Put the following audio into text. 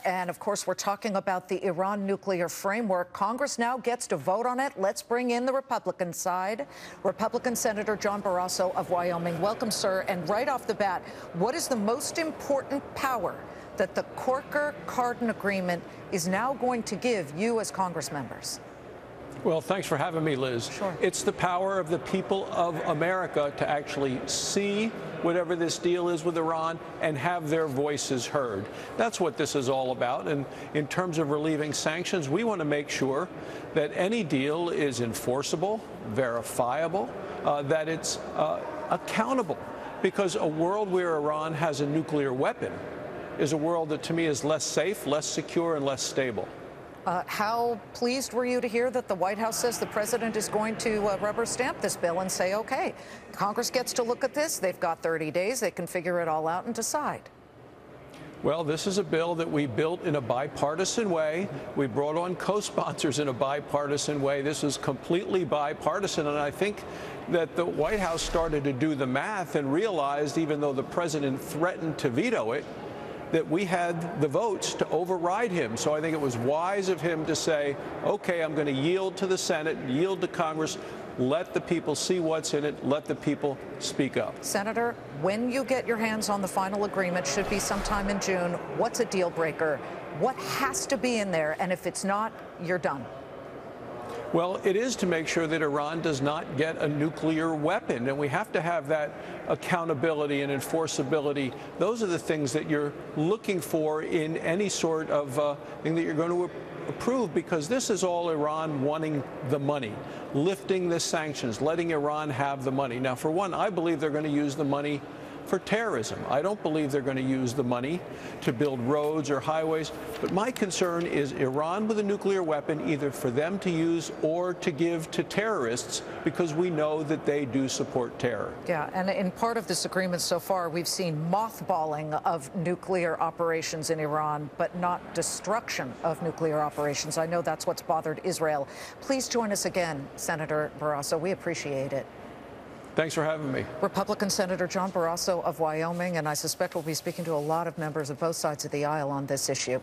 And of course, we're talking about the Iran nuclear framework. Congress now gets to vote on it. Let's bring in the Republican side. Republican Senator John Barrasso of Wyoming. Welcome, sir. And right off the bat, what is the most important power that the Corker-Cardin agreement is now going to give you as Congress members? Well, thanks for having me, Liz. Sure. It's the power of the people of America to actually see whatever this deal is with Iran and have their voices heard. That's what this is all about. And in terms of relieving sanctions, we want to make sure that any deal is enforceable, verifiable, that it's accountable. Because a world where Iran has a nuclear weapon is a world that, to me, is less safe, less secure, and less stable. How pleased were you to hear that the White House says the president is going to rubber stamp this bill and say, OK, Congress gets to look at this. They've got 30 days. They can figure it all out and decide. Well, this is a bill that we built in a bipartisan way. We brought on co-sponsors in a bipartisan way. This is completely bipartisan. And I think that the White House started to do the math and realized, even though the president threatened to veto it, that we had the votes to override him. So I think it was wise of him to say, OK, I'm going to yield to the Senate, yield to Congress, let the people see what's in it, let the people speak up. Senator, when you get your hands on the final agreement, should be sometime in June, what's a deal breaker? What has to be in there? And if it's not, you're done. Well, it is to make sure that Iran does not get a nuclear weapon, and we have to have that accountability and enforceability. Those are the things that you're looking for in any sort of thing that you're going to approve, because this is all Iran wanting the money, lifting the sanctions, letting Iran have the money. Now, for one, I believe they're going to use the money for terrorism. I don't believe they're going to use the money to build roads or highways. But my concern is Iran with a nuclear weapon, either for them to use or to give to terrorists, because we know that they do support terror. Yeah, and in part of this agreement so far, we've seen mothballing of nuclear operations in Iran, but not destruction of nuclear operations. I know that's what's bothered Israel. Please join us again, Senator Barrasso. We appreciate it. Thanks for having me. Republican Senator John Barrasso of Wyoming, and I suspect we'll be speaking to a lot of members of both sides of the aisle on this issue.